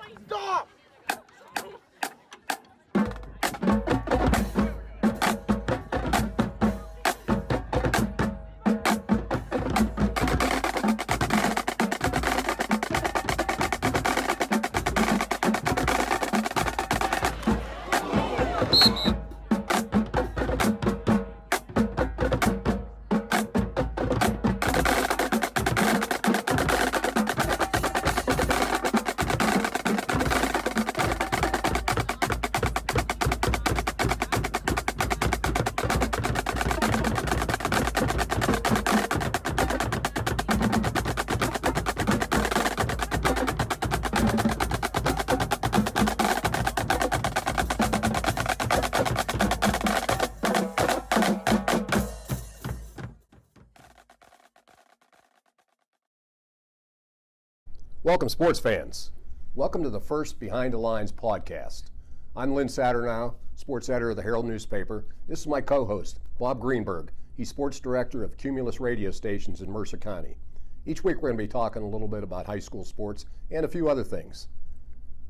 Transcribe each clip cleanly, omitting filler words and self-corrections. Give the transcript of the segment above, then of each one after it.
Stop! Welcome, sports fans. Welcome to the first Behind the Lines podcast. I'm Lynn Saternow, sports editor of the Herald newspaper. This is my co-host, Bob Greenburg. He's sports director of Cumulus radio stations in Mercer County. Each week we're going to be talking a little bit about high school sports and a few other things.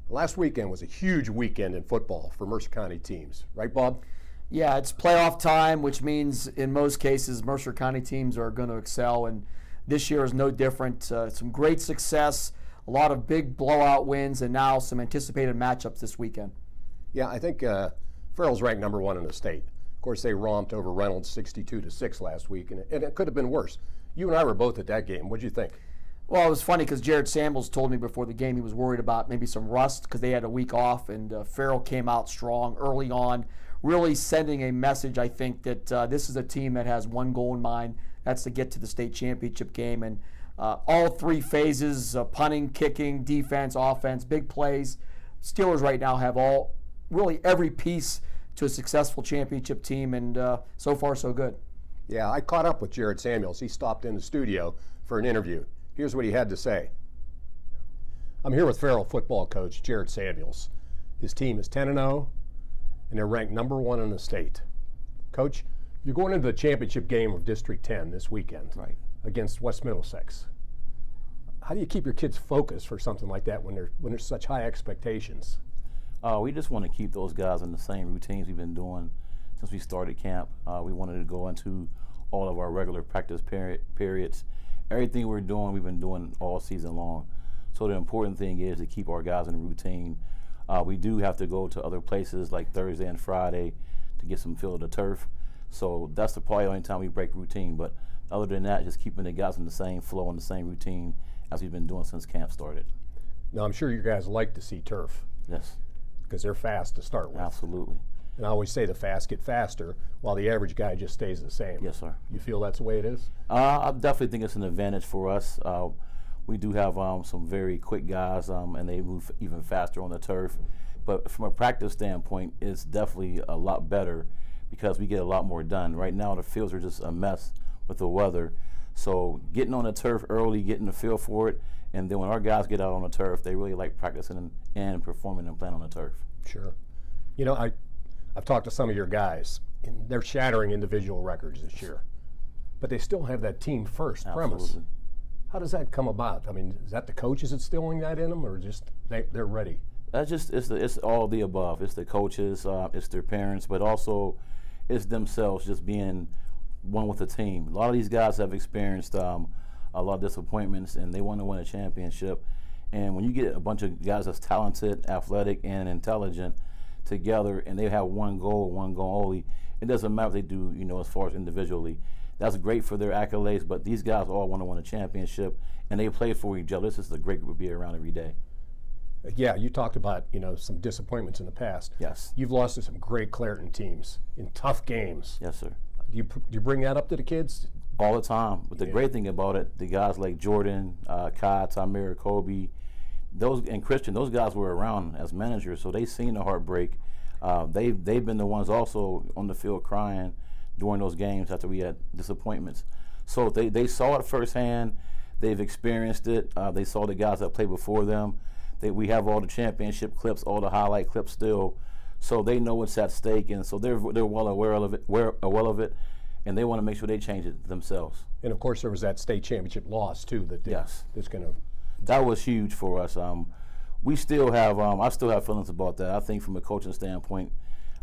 Last weekend was a huge weekend in football for Mercer County teams. Right, Bob? Yeah, it's playoff time, which means in most cases Mercer County teams are going to excel, and this year is no different. Some great success, a lot of big blowout wins, and now some anticipated matchups this weekend. Yeah, I think Farrell's ranked number one in the state. Of course, they romped over Reynolds 62-6 last week, and it could have been worse. You and I were both at that game. What did you think? Well, it was funny because Jared Samuels told me before the game he was worried about maybe some rust because they had a week off, and Farrell came out strong early on, really sending a message, I think, that this is a team that has one goal in mind. That's to get to the state championship game. And all three phases, punting, kicking, defense, offense, big plays. Steelers right now have really every piece to a successful championship team, and so far so good. Yeah, I caught up with Jared Samuels. He stopped in the studio for an interview. Here's what he had to say. I'm here with Farrell football coach Jared Samuels. His team is 10-0, and they're ranked number one in the state. Coach, you're going into the championship game of District 10 this weekend, right, against West Middlesex. How do you keep your kids focused for something like that when there's such high expectations? We just want to keep those guys in the same routines we've been doing since we started camp. We wanted to go into all of our regular practice periods. Everything we're doing, we've been doing all season long. So the important thing is to keep our guys in a routine. We do have to go to other places like Thursday and Friday to get some feel of the turf. So that's probably the only time we break routine. But other than that, just keeping the guys in the same flow and the same routine as we've been doing since camp started. Now, I'm sure you guys like to see turf. Yes. Because they're fast to start with. Absolutely. And I always say the fast get faster while the average guy just stays the same. Yes, sir. You feel that's the way it is? I definitely think it's an advantage for us. We do have some very quick guys, and they move even faster on the turf. But from a practice standpoint, it's definitely a lot better because we get a lot more done. Right now, the fields are just a mess with the weather. So getting on the turf early, getting the feel for it, and then when our guys get out on the turf, they really like practicing and performing and playing on the turf. Sure. You know, I've talked to some of your guys, and they're shattering individual records this year. But they still have that team first premise. How does that come about? I mean, is that the coaches instilling that in them, or just they're ready? That's just it's all the above. It's the coaches, it's their parents, but also it's themselves just being one with the team. A lot of these guys have experienced a lot of disappointments, and they want to win a championship. And when you get a bunch of guys that's talented, athletic, and intelligent together, and they have one goal only, it doesn't matter what they do, you know, as far as individually. That's great for their accolades, but these guys all want to win a championship, and they play for each other. This is a great group to be around every day. Yeah, you talked about, you know, some disappointments in the past. Yes. You've lost to some great Clairton teams in tough games. Yes, sir. Do you bring that up to the kids? All the time. But the great thing about it, the guys like Jordan, Kai, Tamir, Kobe, and Christian, those guys were around as managers, so they've seen the heartbreak. They've been the ones also on the field crying during those games after we had disappointments. So they saw it firsthand. They've experienced it. They saw the guys that played before them. We have all the championship clips, all the highlight clips still. So they know what's at stake, and so they're well aware of it, and they want to make sure they change it themselves. And of course, there was that state championship loss too. That's going to. That was huge for us. we still have, I still have feelings about that. I think from a coaching standpoint,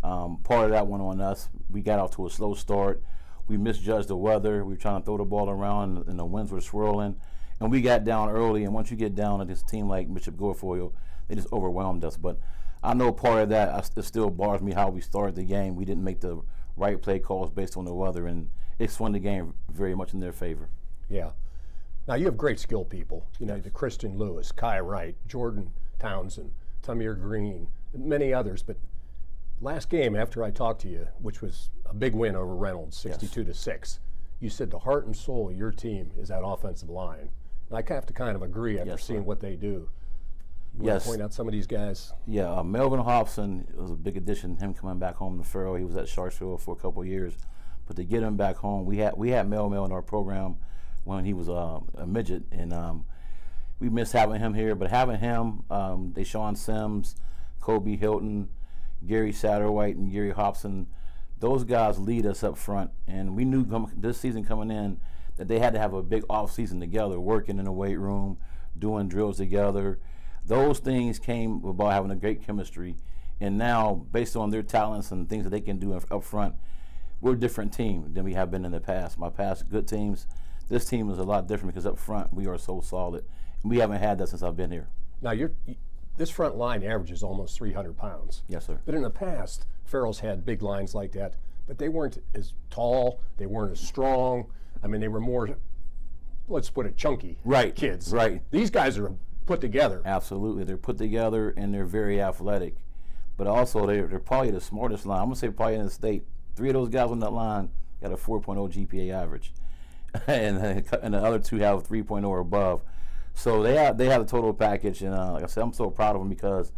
part of that went on us. We got off to a slow start. We misjudged the weather. We were trying to throw the ball around, and the winds were swirling. And we got down early, and once you get down against a team like Bishop Guilfoyle, they just overwhelmed us. But I know part of that, it still bars me how we started the game. We didn't make the right play calls based on the weather, and it swung the game very much in their favor. Yeah. Now, you have great skill people. You know, the Christian Lewis, Kai Wright, Jordan Townsend, Tamir Green, many others. But last game after I talked to you, which was a big win over Reynolds, 62-6, you said the heart and soul of your team is that offensive line. And I have to kind of agree after seeing what they do. You want to point out some of these guys? Yeah, Melvin Hobson was a big addition, him coming back home to Farrell. He was at Sharpsville for a couple of years. But to get him back home, we had Mel in our program when he was a midget, and we missed having him here. But having him, Deshaun Sims, Kobe Hilton, Gary Satterwhite, and Gary Hobson, those guys lead us up front. And we knew this season coming in that they had to have a big off season together, working in the weight room, doing drills together. Those things came about having a great chemistry. And now, based on their talents and things that they can do up front, we're a different team than we have been in the past. My past good teams, this team is a lot different because up front we are so solid. And we haven't had that since I've been here. Now, this front line averages almost 300 pounds. Yes, sir. But in the past, Farrell's had big lines like that, but they weren't as tall, they weren't as strong. I mean, they were more, let's put it, chunky kids. Right. These guys are put together. Absolutely. They're put together, and they're very athletic. But also, they're probably the smartest line. I'm going to say probably in the state. 3 of those guys on that line got a 4.0 GPA average. and the other 2 have 3.0 or above. So they have the total package, and like I said, I'm so proud of them because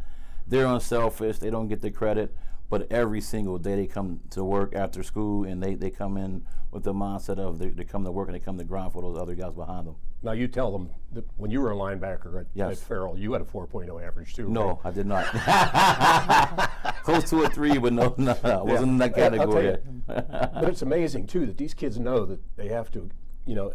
they're unselfish. They don't get the credit, but every single day they come to work after school, and they come in with the mindset of they come to work and they come to grind for those other guys behind them. Now, you tell them that when you were a linebacker at Farrell, you had a 4.0 average too. No, right? I did not. Close to a 3, but no, I wasn't in that category. But it's amazing too that these kids know that they have to,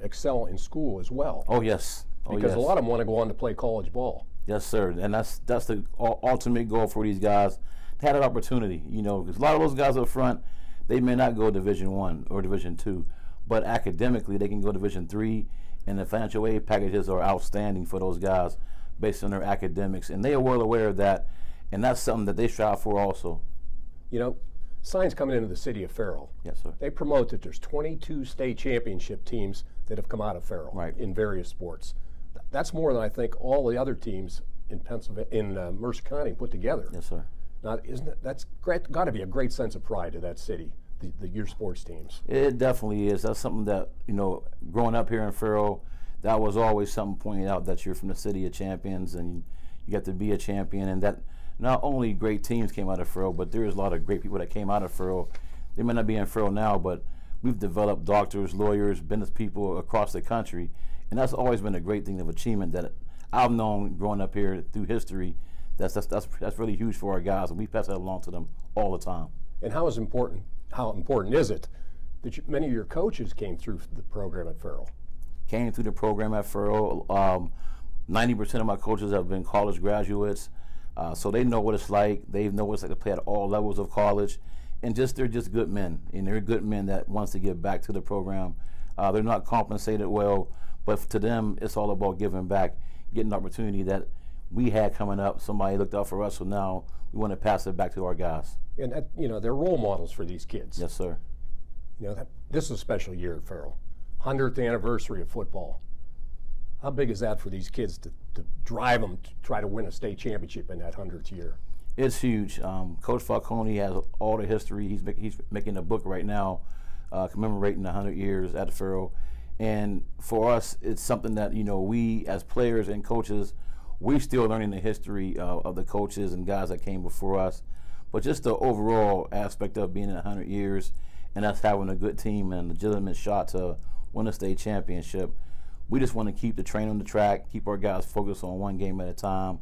excel in school as well. Oh yes. Because a lot of them want to go on to play college ball. Yes, sir. And that's the ultimate goal for these guys, to have that opportunity. Because a lot of those guys up front, they may not go Division I or Division II, but academically they can go Division III, and the financial aid packages are outstanding for those guys based on their academics, and they are well aware of that, and that's something that they strive for also. Signs coming into the city of Farrell. Yes, sir. They promote that there's 22 state championship teams that have come out of Farrell in various sports. That's more than I think all the other teams in Mercer County put together. Yes, sir. Now, that's got to be a great sense of pride to that city, your sports teams. It definitely is. That's something that, growing up here in Farrell, that was always something pointed out, that you're from the city of champions and you get to be a champion, and that not only great teams came out of Farrell, but there's a lot of great people that came out of Farrell. They may not be in Farrell now, but we've developed doctors, lawyers, business people across the country, and that's always been a great thing of achievement that I've known growing up here through history. That's really huge for our guys, and we pass that along to them all the time. And how important is it that many of your coaches came through the program at Farrell? Came through the program at Farrell. 90% of my coaches have been college graduates, so they know what it's like. They know what it's like to play at all levels of college, and they're just good men. And they're good men that wants to give back to the program. They're not compensated well, but to them, it's all about giving back, getting the opportunity that we had coming up. Somebody looked out for us, so now we want to pass it back to our guys. And they're role models for these kids. Yes, sir. This is a special year at Farrell. 100th anniversary of football. How big is that for these kids to drive them to try to win a state championship in that 100th year? It's huge. Coach Falcone has all the history. He's making a book right now commemorating 100 years at Farrell. And for us, it's something that, we as players and coaches, we're still learning the history of the coaches and guys that came before us. But just the overall aspect of being in 100 years and us having a good team and a legitimate shot to win a state championship, we just want to keep the train on the track, keep our guys focused on one game at a time,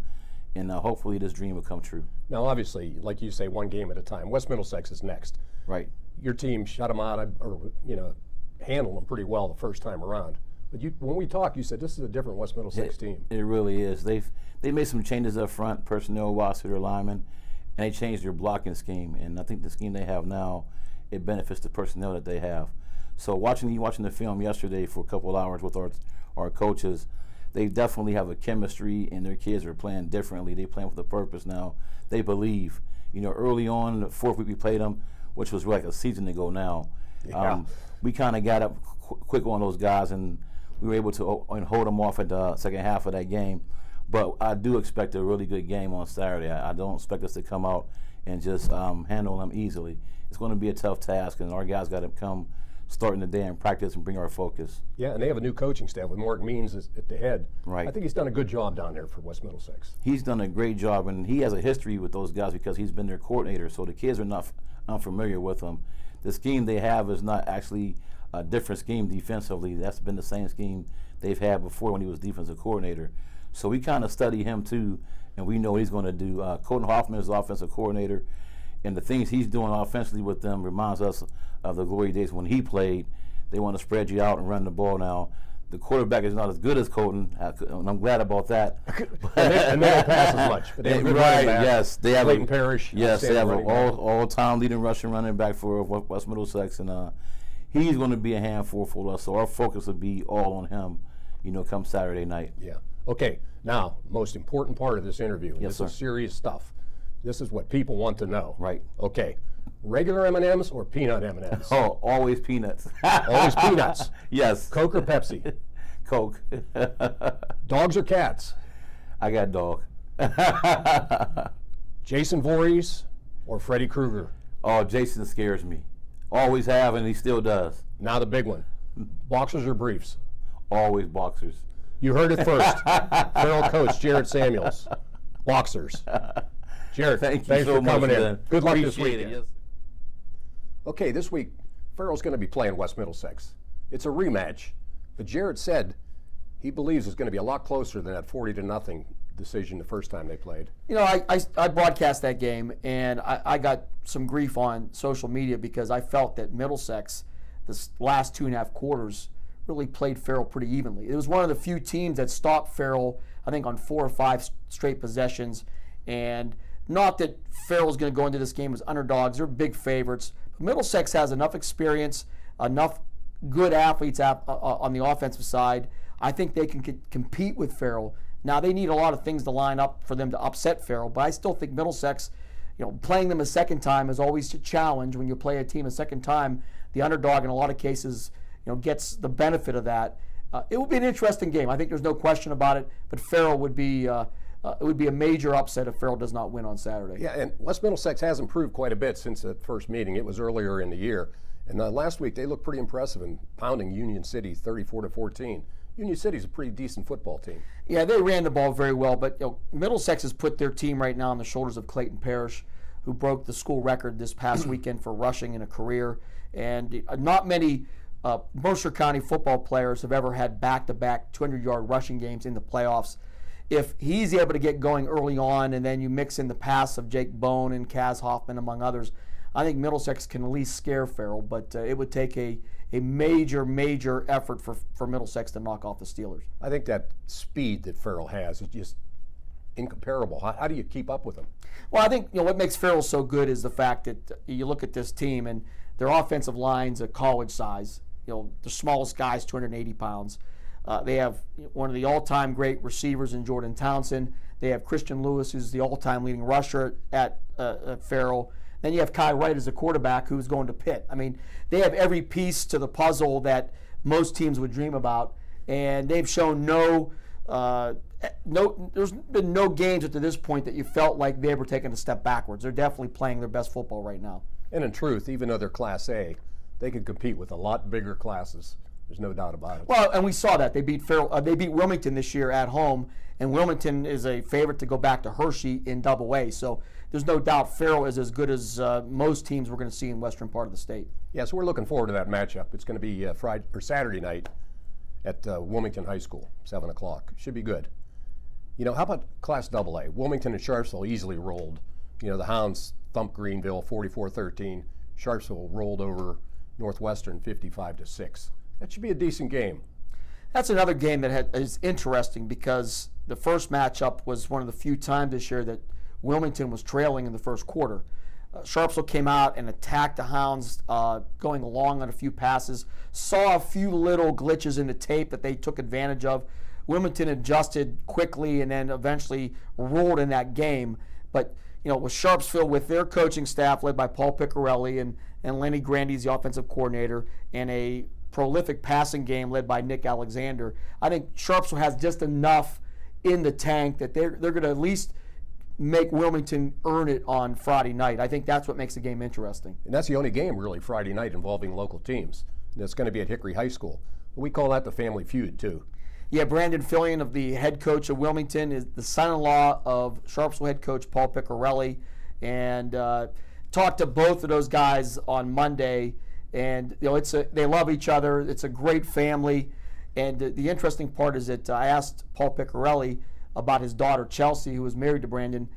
and hopefully this dream will come true. Now, obviously, like you say, one game at a time. West Middlesex is next. Right. Your team shut them out, or handled them pretty well the first time around. But when we talked, you said this is a different West Middlesex team. It really is. They've they made some changes up front, personnel-wise to their linemen, and they changed their blocking scheme. And I think the scheme they have now, it benefits the personnel that they have. So watching the film yesterday for a couple of hours with our coaches, they definitely have a chemistry, and their kids are playing differently. They playing with a purpose now. They believe. You know, early on, the 4th week we played them, which was like a season ago now. Yeah. We kind of got up quick on those guys, and we were able to hold them off at the second half of that game. But I do expect a really good game on Saturday. I don't expect us to come out and just handle them easily. It's going to be a tough task, and our guys got to come starting the day and practice and bring our focus. Yeah, and they have a new coaching staff with Mark Means at the head. Right. I think he's done a good job down there for West Middlesex. He's done a great job, and he has a history with those guys because he's been their coordinator, so the kids are not unfamiliar with him. The scheme they have is not actually a different scheme defensively. That's been the same scheme they've had before when he was defensive coordinator. So we kind of study him too, and we know what he's going to do. Colton Hoffman is the offensive coordinator, and the things he's doing offensively with them reminds us of the glory days when he played. They want to spread you out and run the ball now. The quarterback is not as good as Colton, and I'm glad about that. and they don't pass as much. But they have a good running back. Yes, they have Clayton Parrish. Yes, they have an all-time leading rushing running back for West Middlesex, and he's going to be a handful for us. So our focus will be all on him, you know, come Saturday night. Yeah. Okay. Now, most important part of this interview. Yes, this is serious stuff. This is what people want to know. Right. Okay. Regular M&Ms or peanut M&Ms? Oh, always peanuts. Always peanuts. Yes. Coke or Pepsi? Coke. Dogs or cats? I got dog. Jason Voorhees or Freddy Krueger? Oh, Jason scares me. Always have, and he still does. Now the big one. Boxers or briefs? Always boxers. You heard it first. Feral coach Jared Samuels. Boxers. Jared, thanks so for much coming in. then. Good luck this Appreciate weekend. it, yes. Okay, this week, Farrell's going to be playing West Middlesex. It's a rematch, but Jared said he believes it's going to be a lot closer than that 40-0 decision the first time they played. You know, I broadcast that game, and I got some grief on social media because I felt that Middlesex, this last 2.5 quarters, really played Farrell pretty evenly. It was one of the few teams that stopped Farrell, I think, on 4 or 5 straight possessions. And not that Farrell's going to go into this game as underdogs. They're big favorites. But Middlesex has enough experience, enough good athletes on the offensive side. I think they can compete with Farrell. Now, they need a lot of things to line up for them to upset Farrell, but I still think Middlesex, you know, playing them a second time is always a challenge. When you play a team a second time, the underdog in a lot of cases, you know, gets the benefit of that. It will be an interesting game. I think there's no question about it, but Farrell would be it would be a major upset if Farrell does not win on Saturday. Yeah, and West Middlesex has improved quite a bit since that first meeting. It was earlier in the year. And last week they looked pretty impressive in pounding Union City 34-14. Union City's a pretty decent football team. Yeah, they ran the ball very well, but you know, Middlesex has put their team right now on the shoulders of Clayton Parrish, who broke the school record this past weekend for rushing in a career. And not many Mercer County football players have ever had back-to-back 200-yard rushing games in the playoffs. If he's able to get going early on, and then you mix in the pass of Jake Bone and Kaz Hoffman, among others, I think Middlesex can at least scare Farrell, but it would take a major effort for Middlesex to knock off the Steelers. I think that speed that Farrell has is just incomparable. How do you keep up with him? Well, I think, you know, what makes Farrell so good is the fact that you look at this team and their offensive line's a college size. You know, the smallest guy's 280 pounds. They have one of the all-time great receivers in Jordan Townsend. They have Christian Lewis, who's the all-time leading rusher at Farrell. Then you have Kai Wright as a quarterback who's going to Pitt. I mean, they have every piece to the puzzle that most teams would dream about, and they've shown there's been no games up to this point that you felt like they were taking a step backwards. They're definitely playing their best football right now. And in truth, even though they're Class A, they could compete with a lot bigger classes. There's no doubt about it. Well, and we saw that. They beat Wilmington this year at home, and Wilmington is a favorite to go back to Hershey in Double-A. So there's no doubt Farrell is as good as most teams we're going to see in western part of the state. Yeah, so we're looking forward to that matchup. It's going to be Saturday night at Wilmington High School, 7 o'clock. Should be good. You know, how about Class AA? Wilmington and Sharpsville easily rolled. You know, the Hounds thumped Greenville 44-13. Sharpsville rolled over Northwestern 55-6. That should be a decent game. That's another game that is interesting because the first matchup was one of the few times this year that Wilmington was trailing in the first quarter. Sharpsville came out and attacked the Hounds, going long on a few passes. Saw a few little glitches in the tape that they took advantage of. Wilmington adjusted quickly and then eventually rolled in that game. But with Sharpsville, with their coaching staff led by Paul Piccarelli and Lenny Grandy's the offensive coordinator, and a prolific passing game led by Nick Alexander, I think Sharpsville has just enough in the tank that they're going to at least make Wilmington earn it on Friday night. I think that's what makes the game interesting. And that's the only game really Friday night involving local teams. And it's going to be at Hickory High School. We call that the family feud too. Yeah, Brandon Fillion, of the head coach of Wilmington, is the son-in-law of Sharpsville head coach Paul Piccarelli, and talked to both of those guys on Monday. And they love each other. It's a great family. And the interesting part is that I asked Paul Piccarelli about his daughter Chelsea, who was married to Brandon.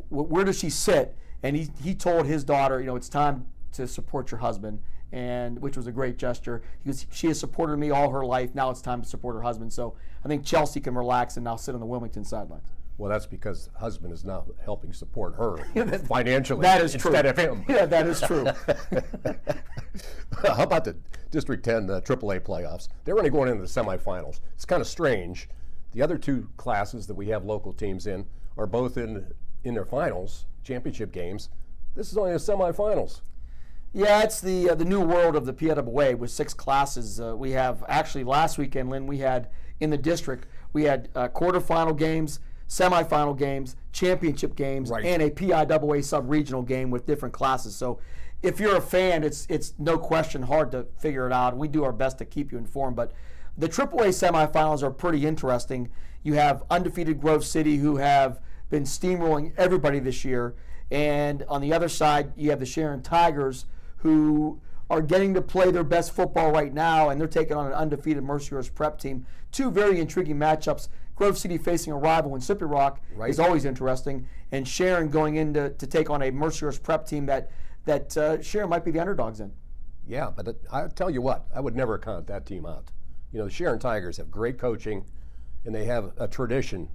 Where does she sit? And he told his daughter, it's time to support your husband, and which was a great gesture. She has supported me all her life. Now it's time to support her husband. So I think Chelsea can relax and now sit on the Wilmington sidelines. Well, that's because the husband is now helping support her financially. That is true. Instead of him. Yeah, that is true. How about the District 10 AAA playoffs? They're only going into the semifinals. It's kind of strange. The other two classes that we have local teams in are both in their finals, championship games. This is only the semifinals. Yeah, it's the new world of the PIAA with 6 classes. We have actually last weekend, Lynn, we had in the district, we had quarterfinal games, semifinal games, championship games, right, and a PIAA sub-regional game with different classes. So if you're a fan, it's no question hard to figure it out. We do our best to keep you informed, but the AAA semifinals are pretty interesting. You have undefeated Grove City, who have been steamrolling everybody this year, and on the other side, you have the Sharon Tigers, who are getting to play their best football right now, and they're taking on an undefeated Mercyhurst Prep team. Two very intriguing matchups. Grove City facing a rival in Slippery Rock is always interesting, and Sharon going in to take on a Mercyhurst Prep team that Sharon might be the underdogs in. Yeah, but I'll tell you what, I would never count that team out. The Sharon Tigers have great coaching, and they have a tradition.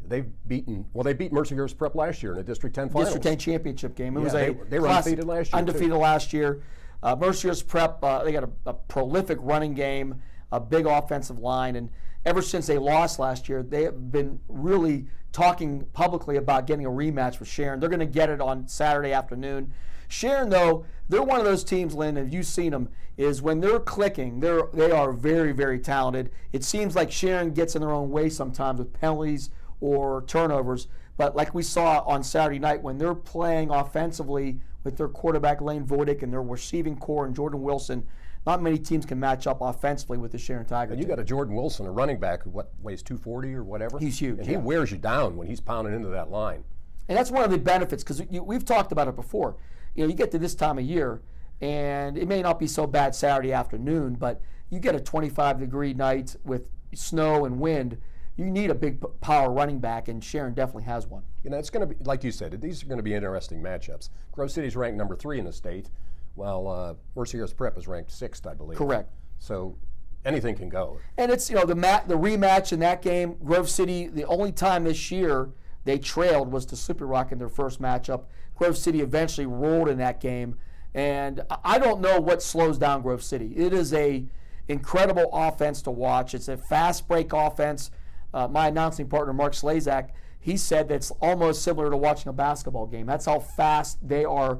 They beat Mercyhurst Prep last year in the District 10 finals. District 10 championship game. They were undefeated last year. Undefeated last year. Mercyhurst Prep, they got a prolific running game, a big offensive line, and ever since they lost last year, they have been really talking publicly about getting a rematch with Sharon. They're going to get it on Saturday afternoon. Sharon, though, they're one of those teams, Lynn, if you've seen them, is when they're clicking, they are very, very talented. It seems like Sharon gets in their own way sometimes with penalties or turnovers, but like we saw on Saturday night, when they're playing offensively with their quarterback Lane Voidick and their receiving core and Jordan Wilson, not many teams can match up offensively with the Sharon Tigers. And you got a Jordan Wilson, a running back who weighs 240 or whatever. He's huge. And he wears you down when he's pounding into that line. And that's one of the benefits, because we've talked about it before. You get to this time of year, and it may not be so bad Saturday afternoon, but you get a 25-degree night with snow and wind, you need a big power running back, and Sharon definitely has one. It's going to be, like you said, these are going to be interesting matchups. Grove City's ranked number 3 in the state, while Mercyhurst Prep is ranked 6th, I believe. Correct. So anything can go. And it's, the rematch in that game, Grove City, the only time this year they trailed was to Slippery Rock in their first matchup. Grove City eventually rolled in that game, and I don't know what slows down Grove City. It is a incredible offense to watch. It's a fast break offense. My announcing partner, Mark Slazak, he said that's almost similar to watching a basketball game. That's how fast they are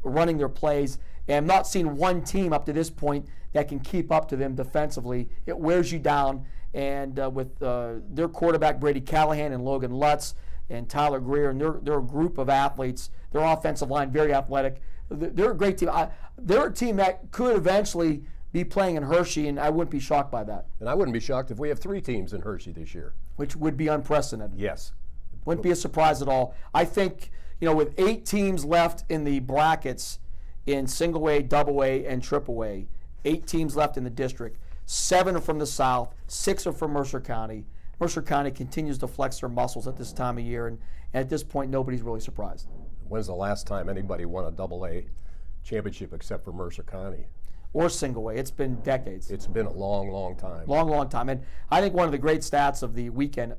running their plays. And I'm not seeing one team up to this point that can keep up to them defensively. It wears you down. And with their quarterback, Brady Callahan, and Logan Lutz, and Tyler Greer, and they're a group of athletes. Their offensive line, very athletic. They're a great team. They're a team that could eventually be playing in Hershey, and I wouldn't be shocked by that. And I wouldn't be shocked if we have 3 teams in Hershey this year. Which would be unprecedented. Yes. Wouldn't be a surprise at all. I think, with 8 teams left in the brackets in single A, double A, and triple A, 8 teams left in the district, 7 are from the South, 6 are from Mercer County. Mercer County continues to flex their muscles at this time of year, and at this point, nobody's really surprised. When's the last time anybody won a double A championship except for Mercer County? or single A. It's been decades. It's been a long, long time. Long time. And I think one of the great stats of the weekend,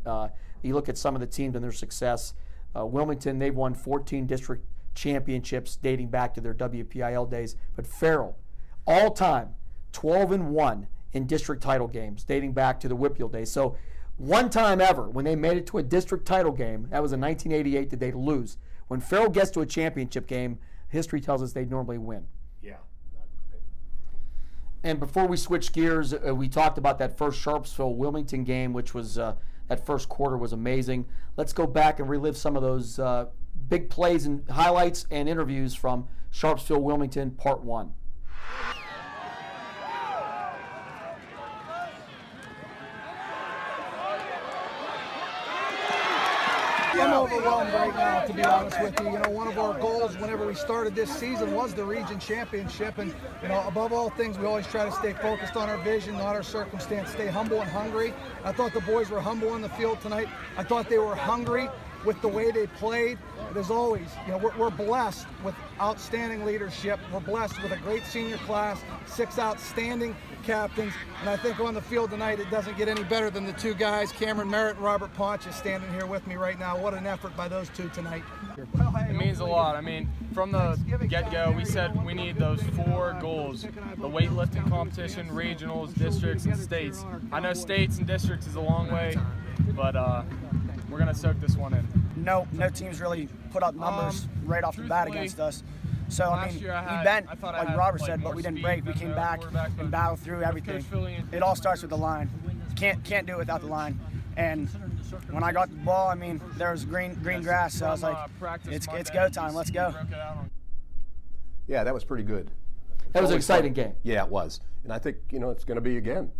you look at some of the teams and their success. Wilmington, they've won 14 district championships dating back to their WPIL days. But Farrell, all time, 12-1 in district title games dating back to the Whippeal days. So one time ever when they made it to a district title game, that was in 1988, did they lose. When Farrell gets to a championship game, history tells us they normally win. Yeah. And before we switch gears, we talked about that first Sharpsville-Wilmington game, which was that first quarter was amazing. Let's go back and relive some of those big plays and highlights and interviews from Sharpsville-Wilmington Part 1. I'm overwhelmed right now, to be honest with you. You know, one of our goals whenever we started this season was the region championship, and you know, above all things, we always try to stay focused on our vision, not our circumstance. Stay humble and hungry. I thought the boys were humble on the field tonight. I thought they were hungry with the way they played. But as always, you know, we're blessed with outstanding leadership. We're blessed with a great senior class, 6 outstanding captains, and I think on the field tonight it doesn't get any better than the 2 guys, Cameron Merritt and Robert Pontius, standing here with me right now. What an effort by those 2 tonight. It means a lot. I mean, from the get-go, we said we need those 4 goals: the weightlifting competition, regionals, districts, and states. I know states and districts is a long way, but we're going to soak this one in. No teams really put up numbers right off the bat against us. So, I mean, we bent, like Robert said, but we didn't break. We came back and battled through everything. It all starts with the line. Can't do it without the line. And when I got the ball, I mean, there was green grass, so I was like, it's go time. Let's go. Yeah, that was pretty good. That was an exciting game. Yeah, it was. And I think, you know, it's going to be again.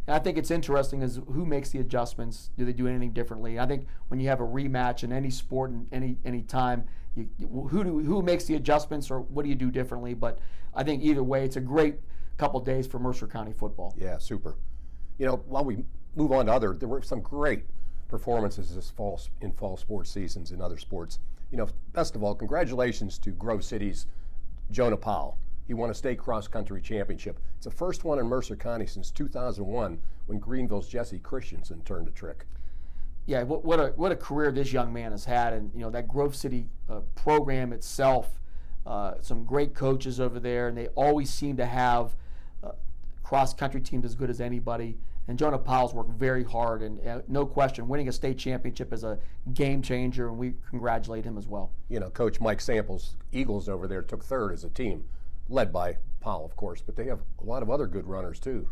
And I think it's interesting is who makes the adjustments. Do they do anything differently? I think when you have a rematch in any sport and any time, who makes the adjustments or what do you do differently? But I think either way, it's a great couple days for Mercer County football. Yeah, super. You know, while we move on to there were some great performances this fall in fall sports seasons in other sports. You know, best of all, congratulations to Grove City's Jonah Powell. He won a state cross-country championship. It's the first one in Mercer County since 2001 when Greenville's Jesse Christensen turned a trick. Yeah, what a career this young man has had, and you know that Grove City program itself, some great coaches over there, and they always seem to have cross-country teams as good as anybody. And Jonah Powell's worked very hard, and no question, winning a state championship is a game changer, and we congratulate him as well. You know, Coach Mike Sample's Eagles over there took 3rd as a team, led by Powell, of course, but they have a lot of other good runners too.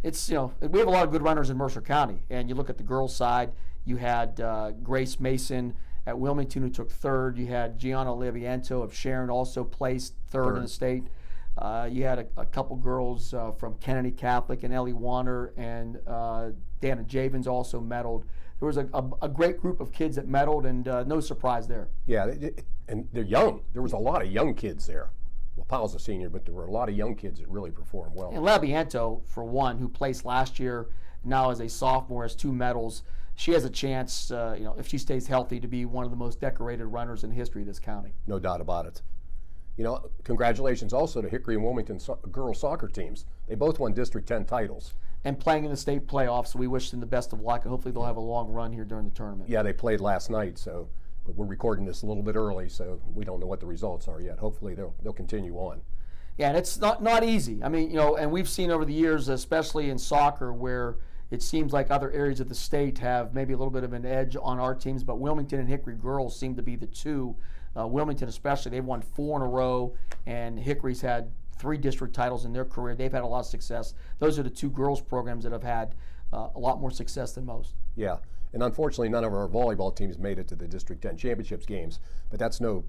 It's, you know, we have a lot of good runners in Mercer County, and you look at the girls' side, you had Grace Mason at Wilmington who took 3rd. You had Gianna Leviento of Sharon also placed 3rd in the state. You had a couple girls from Kennedy Catholic and Ellie Warner and Dana Javins also medaled. There was a great group of kids that medaled, and no surprise there. Yeah, and they're young. There was a lot of young kids there. Well, Powell's a senior, but there were a lot of young kids that really performed well. And Labiento, for one, who placed last year, now as a sophomore, has 2 medals. She has a chance, you know, if she stays healthy, to be one of the most decorated runners in the history of this county. No doubt about it. You know, congratulations also to Hickory and Wilmington girls soccer teams. They both won District 10 titles. And playing in the state playoffs, so we wish them the best of luck, and hopefully they'll have a long run here during the tournament. Yeah, they played last night, so, but we're recording this a little bit early, so we don't know what the results are yet. Hopefully they'll continue on. Yeah, and it's not easy. I mean, you know, and we've seen over the years, especially in soccer, where it seems like other areas of the state have maybe a little bit of an edge on our teams, but Wilmington and Hickory girls seem to be the 2. Wilmington especially, they've won 4 in a row, and Hickory's had 3 district titles in their career. They've had a lot of success. Those are the 2 girls programs that have had a lot more success than most. Yeah, and unfortunately none of our volleyball teams made it to the District 10 championships games, but that's no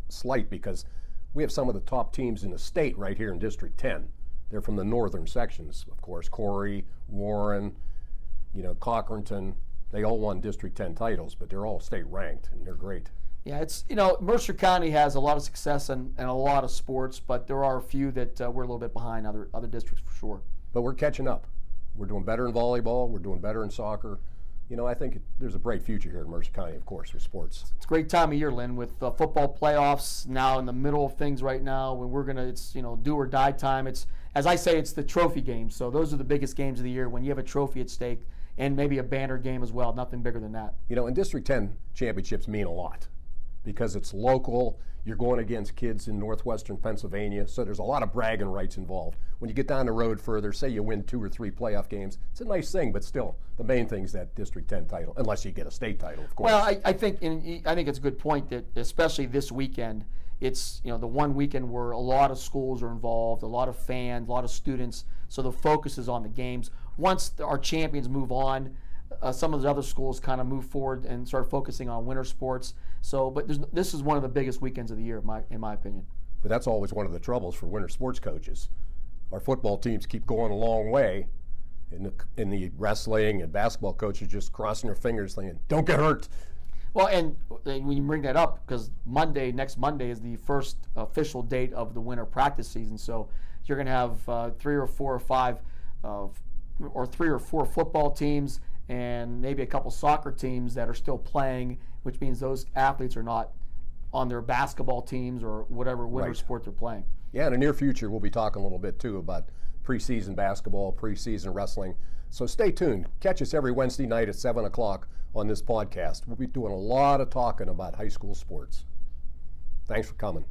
slight because we have some of the top teams in the state right here in District 10. They're from the northern sections, of course. Corey, Warren, you know, Cochranton, they all won District 10 titles, but they're all state ranked, and they're great. Yeah, it's, you know, Mercer County has a lot of success in a lot of sports, but there are a few that we're a little bit behind other districts for sure. But we're catching up. We're doing better in volleyball. We're doing better in soccer. You know, I think there's a bright future here in Mercer County, of course, with sports. It's a great time of year, Lynn, with football playoffs now in the middle of things right now. When it's, you know, do or die time. It's as I say, it's the trophy games. So those are the biggest games of the year when you have a trophy at stake, and maybe a banner game as well. Nothing bigger than that. You know, and District 10 championships mean a lot because it's local. You're going against kids in northwestern Pennsylvania, so there's a lot of bragging rights involved. When you get down the road further, say you win 2 or 3 playoff games, it's a nice thing, but still, the main thing is that District 10 title, unless you get a state title, of course. Well, I think it's a good point that especially this weekend, it's the one weekend where a lot of schools are involved, a lot of fans, a lot of students, so the focus is on the games. Once our champions move on, some of the other schools kind of move forward and start focusing on winter sports. So, but this is one of the biggest weekends of the year, in my opinion. But that's always one of the troubles for winter sports coaches. Our football teams keep going a long way, in the wrestling and basketball coaches just crossing their fingers saying, don't get hurt. Well, and when you bring that up, because next Monday is the first official date of the winter practice season, so you're going to have 3 or 4 or 5 or 3 or 4 football teams and maybe a couple soccer teams that are still playing, which means those athletes are not on their basketball teams or whatever winter sport they're playing. Yeah, in the near future, we'll be talking a little bit, too, about preseason basketball, preseason wrestling. So stay tuned. Catch us every Wednesday night at 7 o'clock on this podcast. We'll be doing a lot of talking about high school sports. Thanks for coming.